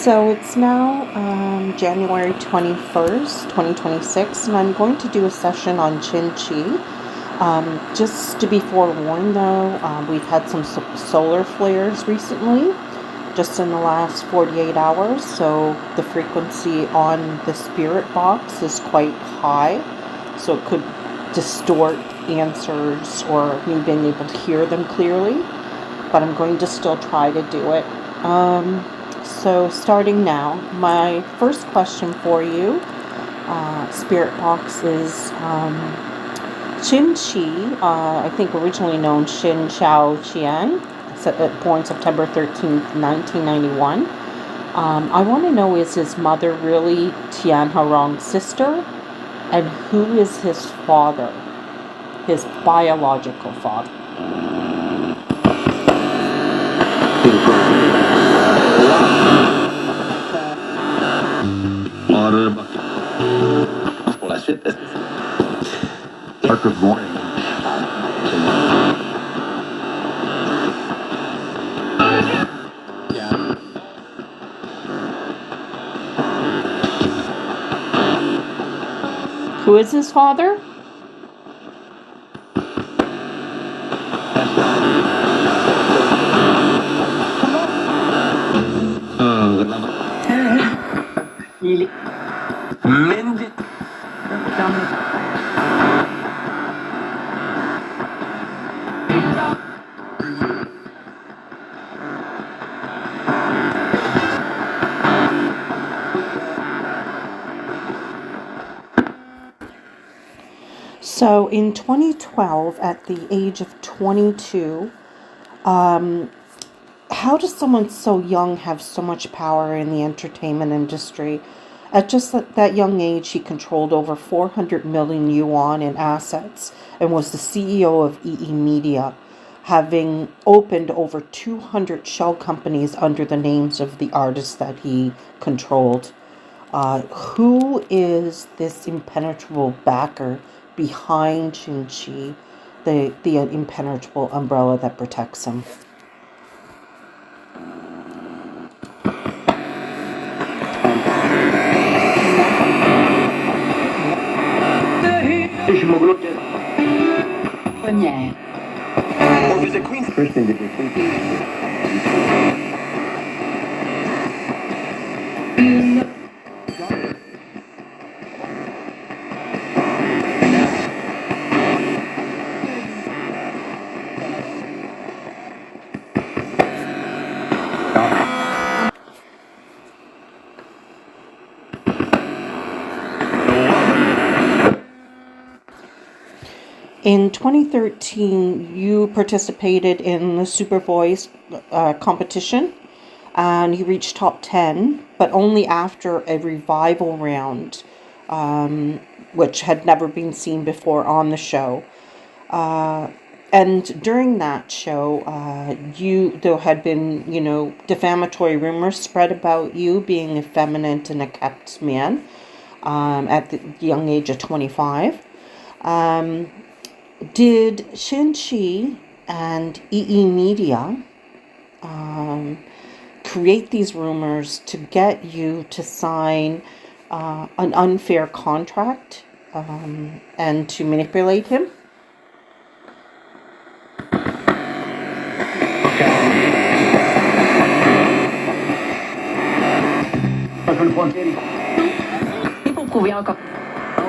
So it's now January 21st, 2026, and I'm going to do a session on Chinchi. Just to be forewarned though, we've had some solar flares recently, just in the last 48 hours, so the frequency on the Spiritbox is quite high, so it could distort answers or me being able to hear them clearly, but I'm going to still try to do it. So starting now, my first question for you, Spiritbox, is Xin Qi, I think originally known Xin Qian, born September 13th, 1991. I want to know, is his mother really Tian Harong's sister? And who is his father, his biological father? Dark of morning. Who is his father? So in 2012, at the age of 22, how does someone so young have so much power in the entertainment industry? At just that young age, he controlled over 400 million yuan in assets and was the CEO of EE Media, having opened over 200 shell companies under the names of the artists that he controlled. Who is this impenetrable backer behind Chinchi, the impenetrable umbrella that protects him? Première. First thing to do. In 2013, you participated in the Super Voice competition, and you reached top 10, but only after a revival round, which had never been seen before on the show. And during that show, there had been, defamatory rumors spread about you being effeminate and a kept man at the young age of 25. Did Xin Qi and EE Media create these rumors to get you to sign an unfair contract and to manipulate him?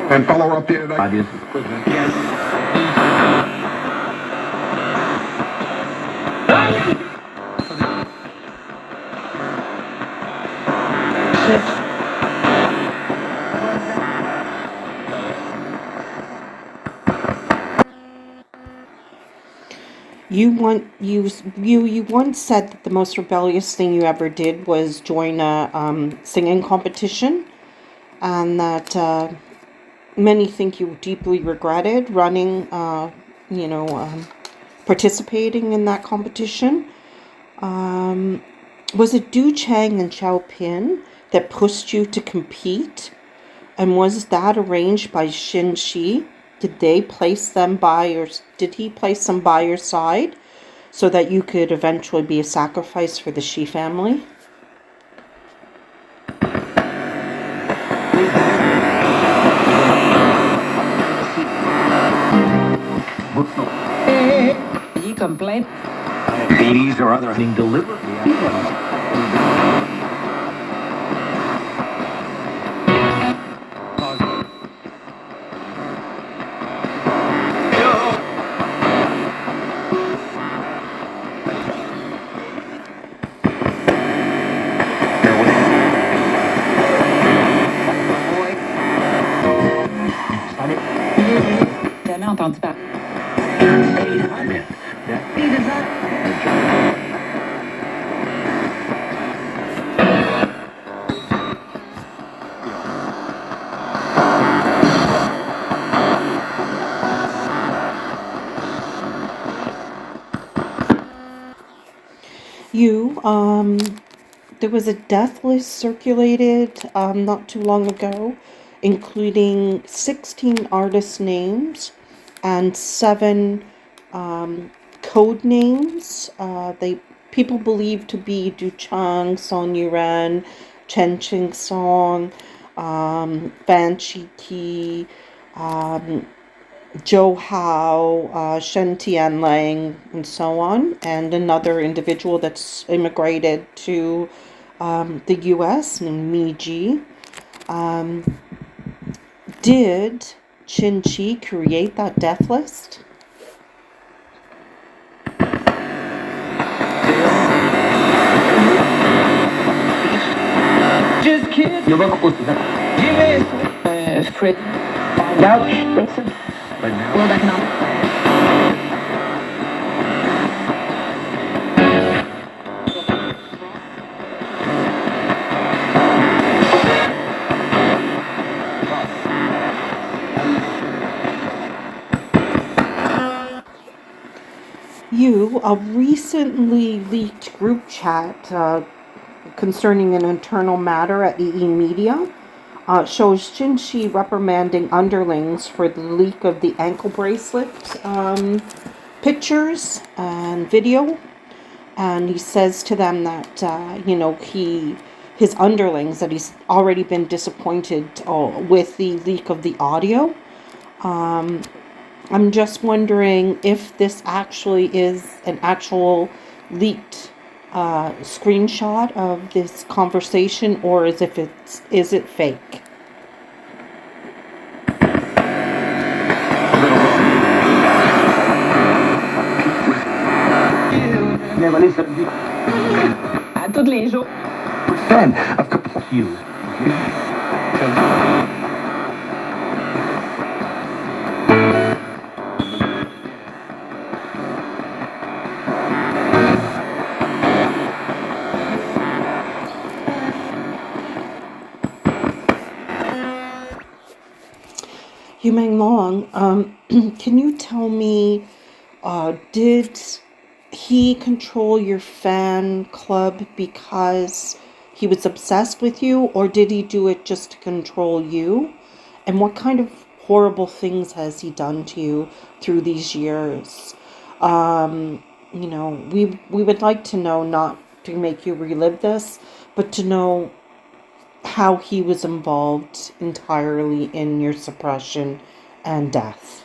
And follow up the ideas. You once said that the most rebellious thing you ever did was join a singing competition, and that many think you deeply regretted participating in that competition. Was it Du Chang and Xiaopin that pushed you to compete? And was that arranged by Xin Qi? Did he place them by your side so that you could eventually be a sacrifice for the Qi family? complaint. Babies or other being deliberately. Jamais entendu parler. There was a death list circulated not too long ago, including 16 artist names and 7 code names. People believed to be Duchang, Son Yuran, Chen Qing Song, Xin Qi, Zhou Hao, Shen Tianlang, and so on, and another individual that's immigrated to the U.S. named Miji. Did Chinchi create that death list? Just kidding. You're welcome to that. Fred. Now, listen. But now, World Economic. A recently leaked group chat concerning an internal matter at EE Media shows Xin Qi reprimanding underlings for the leak of the ankle bracelet pictures and video. And he says to them that, his underlings, that he's already been disappointed with the leak of the audio. I'm just wondering if this actually is an actual leaked screenshot of this conversation, or is it fake? À tous les jours. fan of you. Yumeng Long, can you tell me, did he control your fan club because he was obsessed with you, or did he do it just to control you? And what kind of horrible things has he done to you through these years? We would like to know, not to make you relive this, but to know how he was involved entirely in your suppression and death.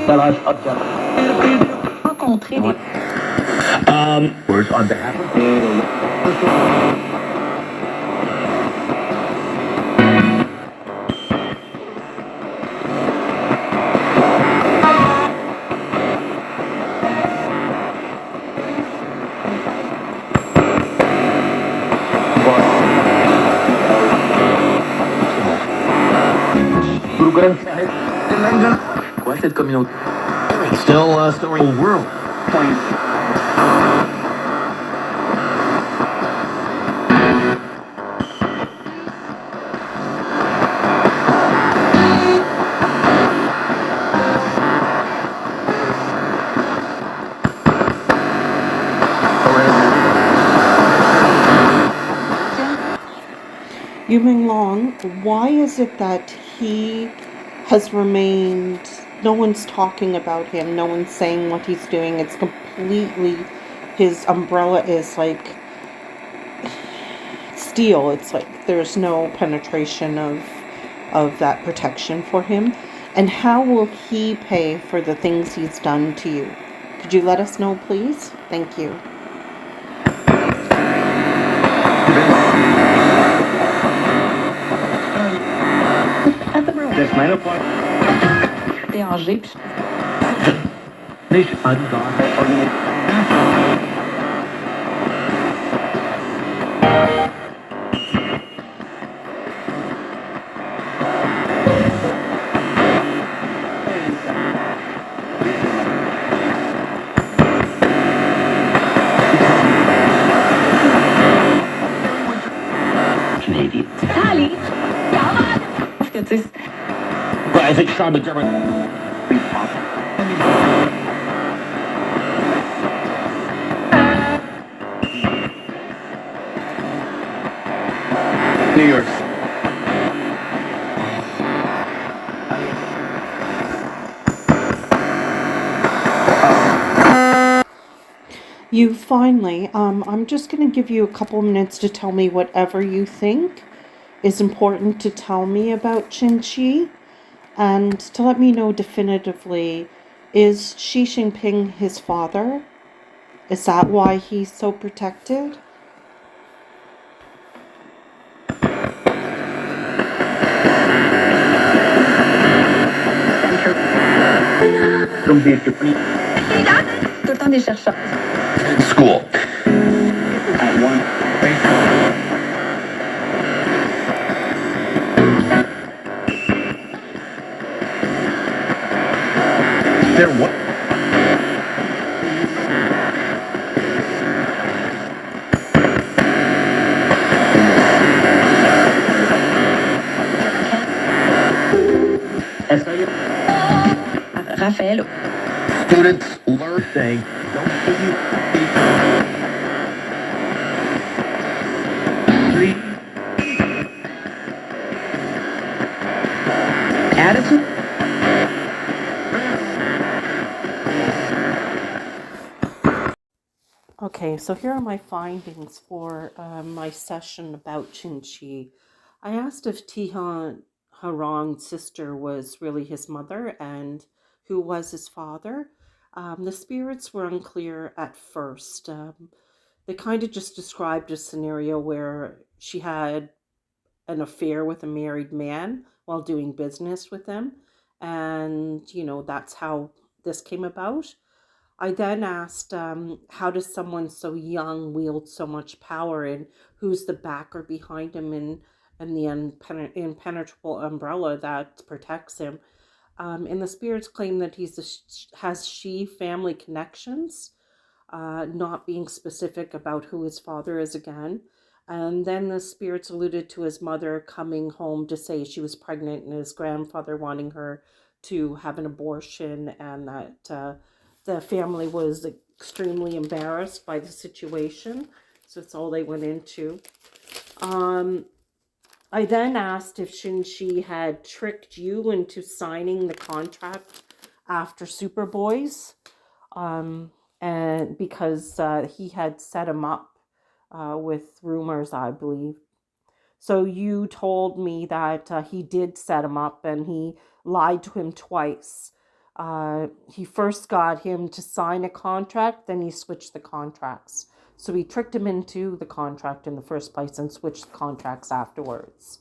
Rencontrer des... Words on behalf of Quoi cette communauté? Still story whole world. Yumeng Long, why is it that he has remained, no one's talking about him, no one's saying what he's doing, it's completely, his umbrella is like steel, it's like there's no penetration of of that protection for him? And how will he pay for the things he's done to you? Could you let us know, please? Thank you. At the room. This man of Déranger. Puis nation undone Canadian. allez! Parce que, tu sais, But I think Sean McDermott. New York. You finally, I'm just going to give you a couple minutes to tell me whatever you think is important to tell me about Chinchi, and to let me know definitively, is Xi Jinping his father? Is that why he's so protected? From the tout le temps des chercheurs. school. At one. There what? Raphaël. Students learn things. Don't give you three. Attitude. Okay, so here are my findings for my session about Chinchi. I asked if Tihan Harong's sister was really his mother and who was his father. The spirits were unclear at first. They kind of just described a scenario where she had an affair with a married man while doing business with him. And, that's how this came about. I then asked, how does someone so young wield so much power, and who's the backer behind him, and the impenetrable umbrella that protects him? And the spirits claim that has Shi family connections, not being specific about who his father is again. And then the spirits alluded to his mother coming home to say she was pregnant and his grandfather wanting her to have an abortion, and that the family was extremely embarrassed by the situation. So that's all they went into. I then asked if Xin Qi had tricked you into signing the contract after Superboys, and because he had set him up with rumors, I believe. So you told me that he did set him up and he lied to him twice. He first got him to sign a contract, then he switched the contracts. So he tricked him into the contract in the first place and switched the contracts afterwards.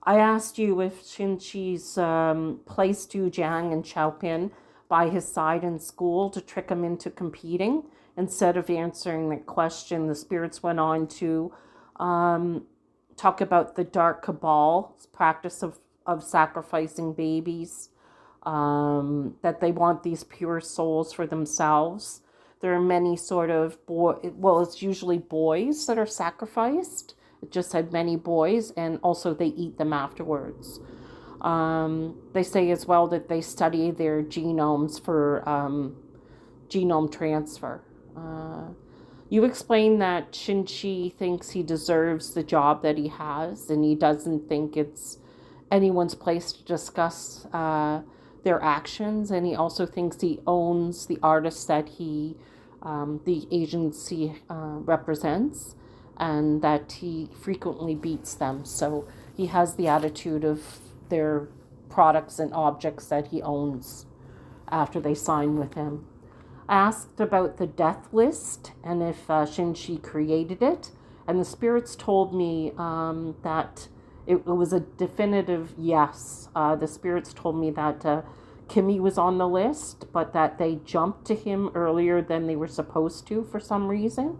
I asked you if Chinchi's placed Yu Jiang and Xiaopin by his side in school to trick him into competing. Instead of answering that question, the spirits went on to talk about the dark cabal practice of sacrificing babies, that they want these pure souls for themselves. There are many sort of it's usually boys that are sacrificed. It just had many boys, and also they eat them afterwards. They say as well that they study their genomes for genome transfer. You explain that Chinchi thinks he deserves the job that he has, and he doesn't think it's anyone's place to discuss their actions, and he also thinks he owns the artists that the agency represents, and that he frequently beats them. So he has the attitude of their products and objects that he owns after they sign with him. I asked about the death list and if Xin Qi created it, and the spirits told me that it was a definitive yes. The spirits told me that Kimmy was on the list, but that they jumped to him earlier than they were supposed to for some reason.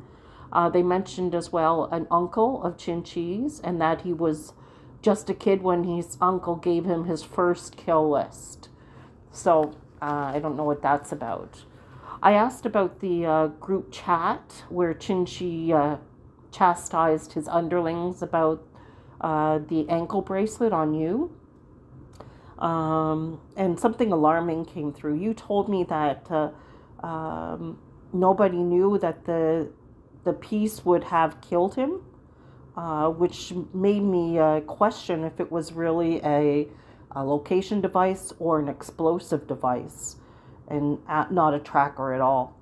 They mentioned as well an uncle of Chinchi's, and that he was just a kid when his uncle gave him his first kill list. So I don't know what that's about. I asked about the group chat where Chinchi chastised his underlings about the ankle bracelet on you. And something alarming came through. You told me that nobody knew that the piece would have killed him, which made me question if it was really a location device or an explosive device, and not a tracker at all.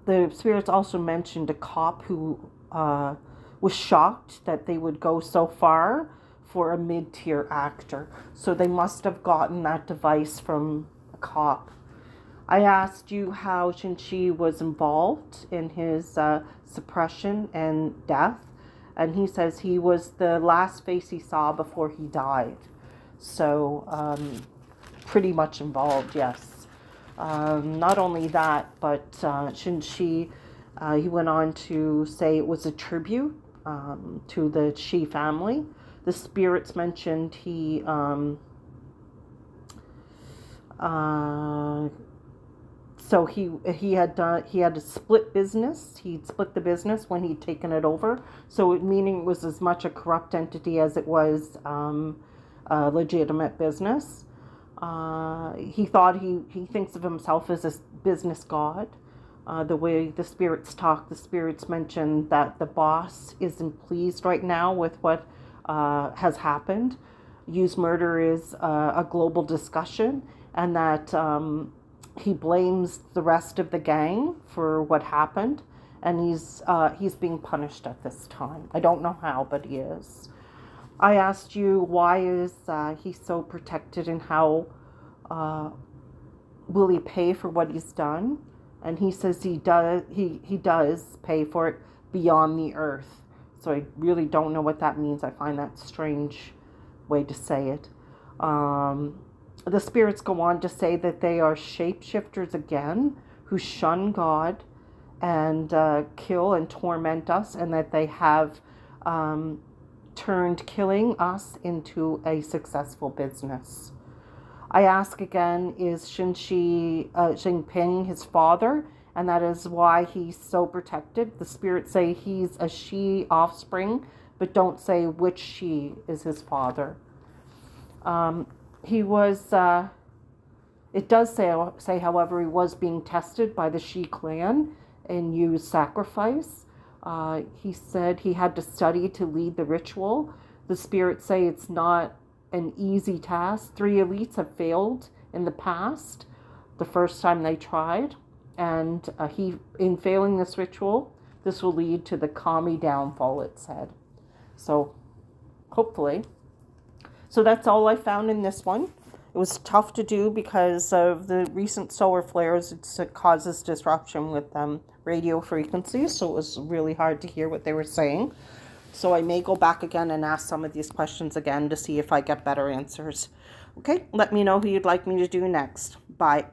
The spirits also mentioned a cop who was shocked that they would go so far for a mid-tier actor. So they must have gotten that device from a cop. I asked you how Xin Qi was involved in his suppression and death, and he says he was the last face he saw before he died. So pretty much involved, yes. Not only that, but Xin Qi, he went on to say it was a tribute to the Qi family. The spirits mentioned he so he had a split business. He'd split the business when he'd taken it over. So meaning it was as much a corrupt entity as it was a legitimate business. He thought he thinks of himself as a business god. The way the spirits talk, the spirits mentioned that the boss isn't pleased right now with what has happened. Yu's murder is a global discussion, and that he blames the rest of the gang for what happened, and he's being punished at this time. I don't know how, but he is. I asked you why is he so protected, and how will he pay for what he's done? And he says he does pay for it beyond the earth. So I really don't know what that means. I find that strange way to say it. The spirits go on to say that they are shapeshifters again, who shun God and kill and torment us, and that they have turned killing us into a successful business. I ask again, is Jinping his father? And that is why he's so protected. The spirits say he's a Xi offspring, but don't say which Xi is his father. He was, it does say, however, he was being tested by the Xi clan and used sacrifice. He said he had to study to lead the ritual. The spirits say it's not an easy task. 3 elites have failed in the past, the first time they tried. And in failing this ritual, this will lead to the kami downfall, it said. So, hopefully. So that's all I found in this one. It was tough to do because of the recent solar flares. It causes disruption with radio frequencies, so it was really hard to hear what they were saying. So I may go back again and ask some of these questions again to see if I get better answers. Okay, let me know who you'd like me to do next. Bye.